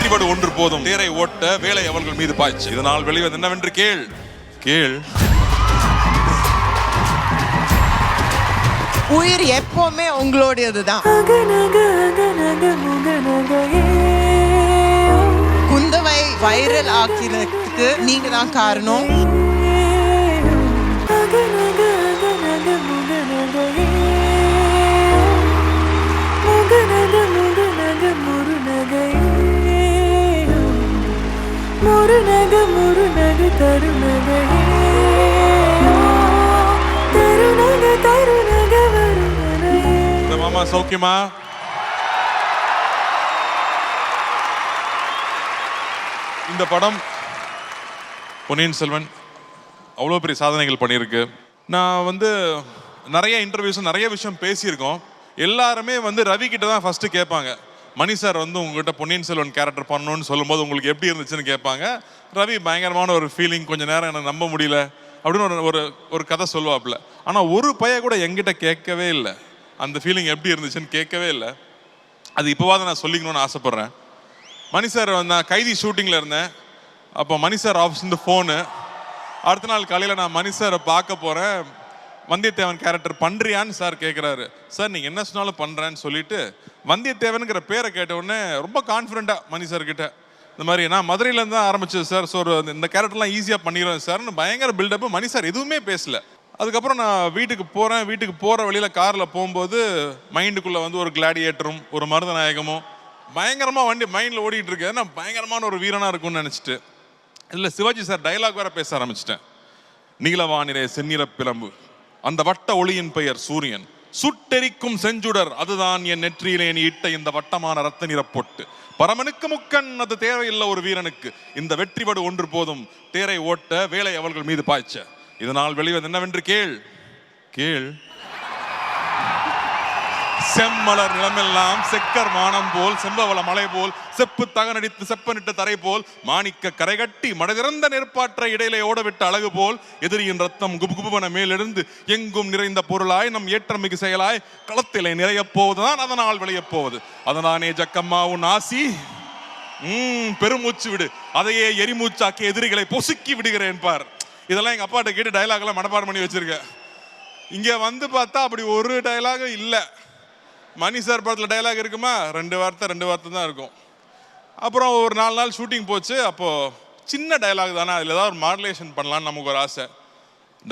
வெற்றிபடு ஒன்று போதும், தேரை ஓட்ட வேலை அவர்கள் மீது பாய்ச்சு. இதனால் வெளிவது என்னவென்று கேள். கேள். உயிர் எப்பவுமே உங்களுடையதுதான். குந்தவை வைரல் ஆக்கிறதுக்கு நீங்க தான் காரணம். மாமா சௌக்கியமா? இந்த படம் பொன்னியின் செல்வன் அவ்வளோ பெரிய சாதனைகள் பண்ணியிருக்கு. நான் நிறைய இன்டர்வியூஸ் நிறைய விஷயம் பேசியிருக்கோம். எல்லாருமே ரவி கிட்ட தான் ஃபர்ஸ்ட் கேட்பாங்க, மணி சார் உங்ககிட்ட பொன்னியின் செல்வன் கேரக்டர் பண்ணணும்னு சொல்லும்போது உங்களுக்கு எப்படி இருந்துச்சுன்னு கேட்பாங்க. ரவி பயங்கரமான ஒரு ஃபீலிங், கொஞ்சம் நேரம் எனக்கு நம்ப முடியல அப்படின்னு ஒரு கதை சொல்லுவாப்புல. ஆனால் ஒரு பைய கூட எங்கிட்ட கேட்கவே இல்லை, அந்த ஃபீலிங் எப்படி இருந்துச்சுன்னு கேட்கவே இல்லை. அது இப்போவாது நான் சொல்லிக்கணும்னு ஆசைப்பட்றேன். மணி சார் நான் கைதி ஷூட்டிங்கில் இருந்தேன். அப்போ மணி சார் ஆஃபீஸ்லேருந்து ஃபோனு. அடுத்த நாள் காலையில் நான் மணி சாரை பார்க்க போகிறேன். வந்தியத்தேவன் கேரக்டர் பண்ணுறியான்னு சார் கேட்குறாரு. சார் நீங்கள் என்ன சொன்னாலும் பண்ணுறேன்னு சொல்லிட்டு வந்தியத்தேவனுங்கிற பேரை கேட்ட உடனே ரொம்ப கான்ஃபிடென்ட்டாக மணி சார் கிட்ட, இந்த மாதிரி நான் மதுரையிலேருந்து தான் ஆரம்பிச்சது சார், ஸோ இந்த கேரக்டர்லாம் ஈஸியாக பண்ணிடுவேன் சார்னு பயங்கர பில்டப்பு. மணி சார் எதுவுமே பேசலை. அதுக்கப்புறம் நான் வீட்டுக்கு போகிறேன். வீட்டுக்கு போகிற வழியில் காரில் போகும்போது மைண்டுக்குள்ளே ஒரு கிளாடியேட்டரும் ஒரு மருதநாயகமும் பயங்கரமாக வண்டி மைண்டில் ஓடிட்டு இருக்கேன். நான் பயங்கரமான ஒரு வீரனாக இருக்கும்னு நினச்சிட்டு இதில் சிவாஜி சார் டைலாக் வேற பேச ஆரம்பிச்சிட்டேன். நீலவானிலே செந்நிற பிளம்பு, அந்த வட்ட ஒளியின் பெயர் சூரியன், சுட்டெரிக்கும் செஞ்சுடர் அதுதான் என் நெற்றியிலே நீ இட்ட இந்த வட்டமான ரத்த நிற பொட்டு, பரமனுக்கு முக்கண் அது தேவையில்லை ஒரு வீரனுக்கு, இந்த வெற்றிபடு ஒன்று போதும், தேரை ஓட்ட வேலை அவர்கள் மீது பாய்ச்ச. இதனால் வெளிவது என்னவென்று கேள். கேள். செம்மலர் நிலமெல்லாம் செக்கர் வானம் போல், செம்பவள மலை போல், செப்பு தகனடித்து செப்பனிட்ட தரை போல், மாணிக்க கரைகட்டி மடதிறந்த நெற்பாற்ற இடையிலே ஓடவிட்ட அழகு போல், எதிரியின் ரத்தம் குபுகுபுவன மேலெழுந்து எங்கும் நிறைந்த பொருளாய் நம் ஏற்றமிகு செயலாய் களத்திலே நிறையப் போவதுதான் அதனால் விளையப் போவது. அதனானே ஜக்கம்மா உன் ஆசி பெருமூச்சு விடு, அதையே எரிமூச்சாக்கி எதிரிகளை பொசுக்கி விடுகிறேன் பார். இதெல்லாம் எங்க அப்பாட்ட கேட்டு டைலாக் எல்லாம் மனப்பாடம் பண்ணி வச்சிருக்கேன். இங்க பார்த்தா அப்படி ஒரு டைலாகும் இல்லை. மணி சார் படத்தில் டைலாக் இருக்குமா, ரெண்டு வார்த்தை தான் இருக்கும். அப்புறம் ஒரு 4 நாள் ஷூட்டிங் போச்சு. அப்போது சின்ன டைலாக் தானே, அதில் ஏதாவது ஒரு மாடுலேஷன் பண்ணலான்னு நமக்கு ஒரு ஆசை.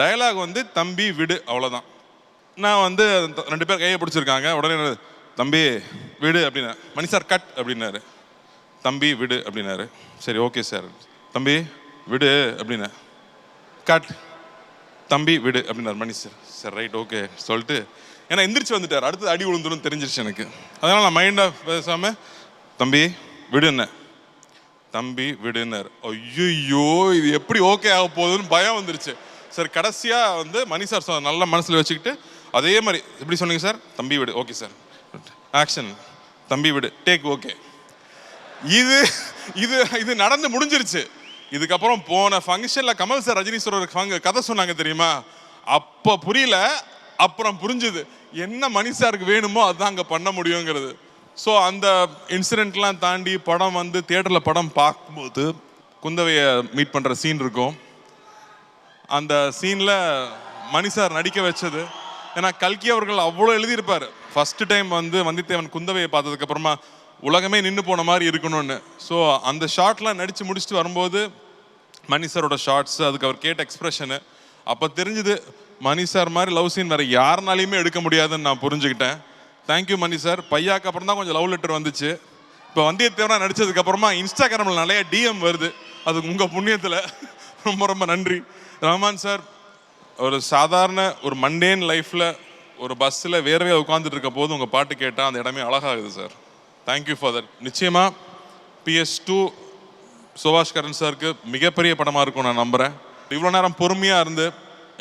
டைலாக் தம்பி விடு, அவ்வளோதான். நான் 2 பேர் கையை பிடிச்சிருக்காங்க. உடனே தம்பி விடு அப்படின்னா, மணி சார் கட் அப்படின்னாரு. தம்பி விடு அப்படின்னாரு. சரி ஓகே சார். தம்பி விடு அப்படின்னா கட். தம்பி விடு அப்படின்னாரு மணி சார். சரி ரைட் ஓகே சொல்லிட்டு ஏன்னா எந்திரிச்சு வந்துட்டார். அடுத்தது அடி விழுந்துடும் தெரிஞ்சிருச்சு எனக்கு. அதனால் நான் மைண்டாக பேசாமல் தம்பி விடுன்ன. தம்பி விடுன்னார். ஐயோ இது எப்படி ஓகே ஆக போகுதுன்னு பயம் வந்துருச்சு. சார் கடைசியாக மணி சார் நல்ல மனசில் வச்சுக்கிட்டு அதே மாதிரி எப்படி சொன்னீங்க சார், தம்பி விடு ஓகே சார், ஆக்ஷன், தம்பி விடு டேக் ஓகே. இது இது இது நடந்து முடிஞ்சிருச்சு. இதுக்கப்புறம் போன ஃபங்க்ஷனில் கமல் சார் ரஜினி சார் ஒரு கதை சொன்னாங்க தெரியுமா, அப்போ புரியல, அப்புறம் புரிஞ்சுது என்ன மணி சாருக்கு வேணுமோ அதுதான் அங்கே பண்ண முடியுங்கிறது. ஸோ அந்த இன்சிடென்ட்லாம் தாண்டி படம் தியேட்டரில் படம் பார்க்கும்போது குந்தவையை மீட் பண்ணுற சீன் இருக்கும். அந்த சீனில் மணி சார் நடிக்க வச்சது, ஏன்னா கல்கி அவர்கள் அவ்வளோ எழுதியிருப்பார். ஃபஸ்ட்டு டைம் வந்தியத்தேவன் குந்தவையை பார்த்ததுக்கப்புறமா உலகமே நின்று போன மாதிரி இருக்கணும்னு. ஸோ அந்த ஷார்ட்லாம் நடித்து முடிச்சுட்டு வரும்போது மணி சாரோட ஷார்ட்ஸு, அதுக்கு அவர் கேட்ட எக்ஸ்ப்ரெஷனு, அப்போ தெரிஞ்சுது மணி சார் மாதிரி லவ் சீன் வேறு யாருனாலையுமே எடுக்க முடியாதுன்னு நான் புரிஞ்சுக்கிட்டேன். தேங்க்யூ மணி சார். பையாக்கு அப்புறம் தான் கொஞ்சம் லவ் லெட்டர் வந்துச்சு. இப்போ வந்தியத்தேவனா நடித்ததுக்கப்புறமா இன்ஸ்டாகிராமில் நிறைய டிஎம் வருது, அதுக்கு உங்கள் புண்ணியத்தில் ரொம்ப ரொம்ப நன்றி. ரஹ்மான் சார் ஒரு சாதாரண ஒரு மண்டேன் லைஃப்பில் ஒரு பஸ்ஸில் வேறவே உட்காந்துட்டு இருக்க போது உங்கள் பாட்டு கேட்டால் அந்த இடமே அழகாகுது சார். Thank you for that. நிச்சயமாக PS2 சுபாஷ்கரன் சாருக்கு மிகப்பெரிய படமாக இருக்கும் நான் நம்புகிறேன். இவ்வளோ நேரம் பொறுமையாக இருந்து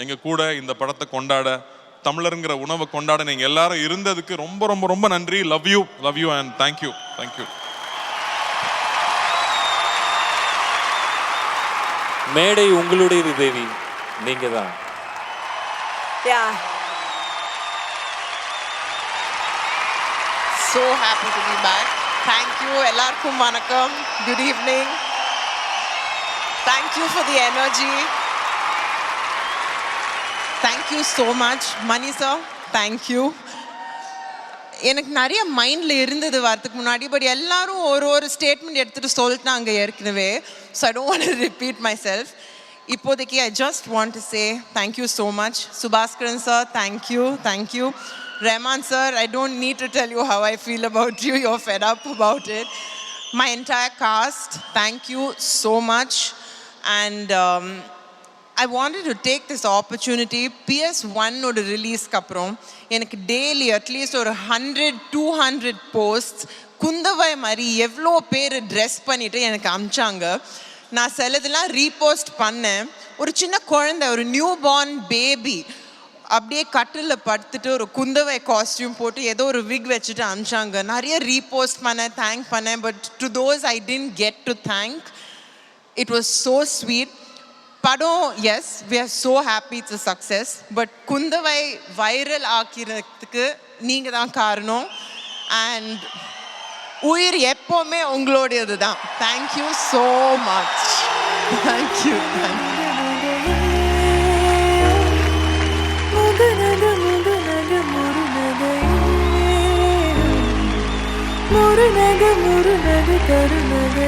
எங்கள் கூட இந்த படத்தை கொண்டாட, தமிழருங்கிற உணவை கொண்டாட நீங்கள் எல்லாரும் இருந்ததுக்கு ரொம்ப ரொம்ப ரொம்ப நன்றி. Love you and thank you. மேடை உங்களுடையது தேவி, நீங்க தான். So happy to be back. Thank you எல்லாருக்கும் வணக்கம். Good evening. Thank you for the energy. Thank you so much Mani sir. Thank you. எனக்கு நிறைய மைண்டில் இருந்தது வரதுக்கு முன்னாடி, பட் எல்லாரும் ஒரு ஸ்டேட்மெண்ட் எடுத்துகிட்டு சொல்லிட்டாங்க ஏற்கனவே. So I don't want to repeat myself. இப்போதைக்கு I just want to say thank you so much. Subaskaran sir, thank you. Rahman sir, I don't need to tell you how I feel about you. You're fed up about it. My entire cast, thank you so much. And I wanted to take this opportunity. PS1 oda release kaprom எனக்கு daily at least ஒரு 100-200 posts Kundavai மாதிரி எவ்வளோ பேர் dress பண்ணிட்டு எனக்கு அமிச்சாங்க. நான் சிலதெல்லாம் repost பண்ணேன். ஒரு சின்ன குழந்தை, ஒரு நியூ பார்ன் பேபி அப்படியே கட்டில் படுத்துட்டு ஒரு குந்தவை காஸ்டியூம் போட்டு ஏதோ ஒரு விக் வச்சுட்டு அனுப்பிச்சாங்க. நிறைய ரீபோஸ்ட் பண்ணேன், தேங்க் பண்ணேன். But to those I didn't get to thank. It was so sweet. படம் yes, we are so happy, it's a success. But Kundavai viral ஆக்கிறதுக்கு நீங்கள் தான் காரணம். அண்ட் உயிர் எப்போவுமே உங்களோடையது தான். Thank you so much. தேங்க்யூ. முருநகை கருநகை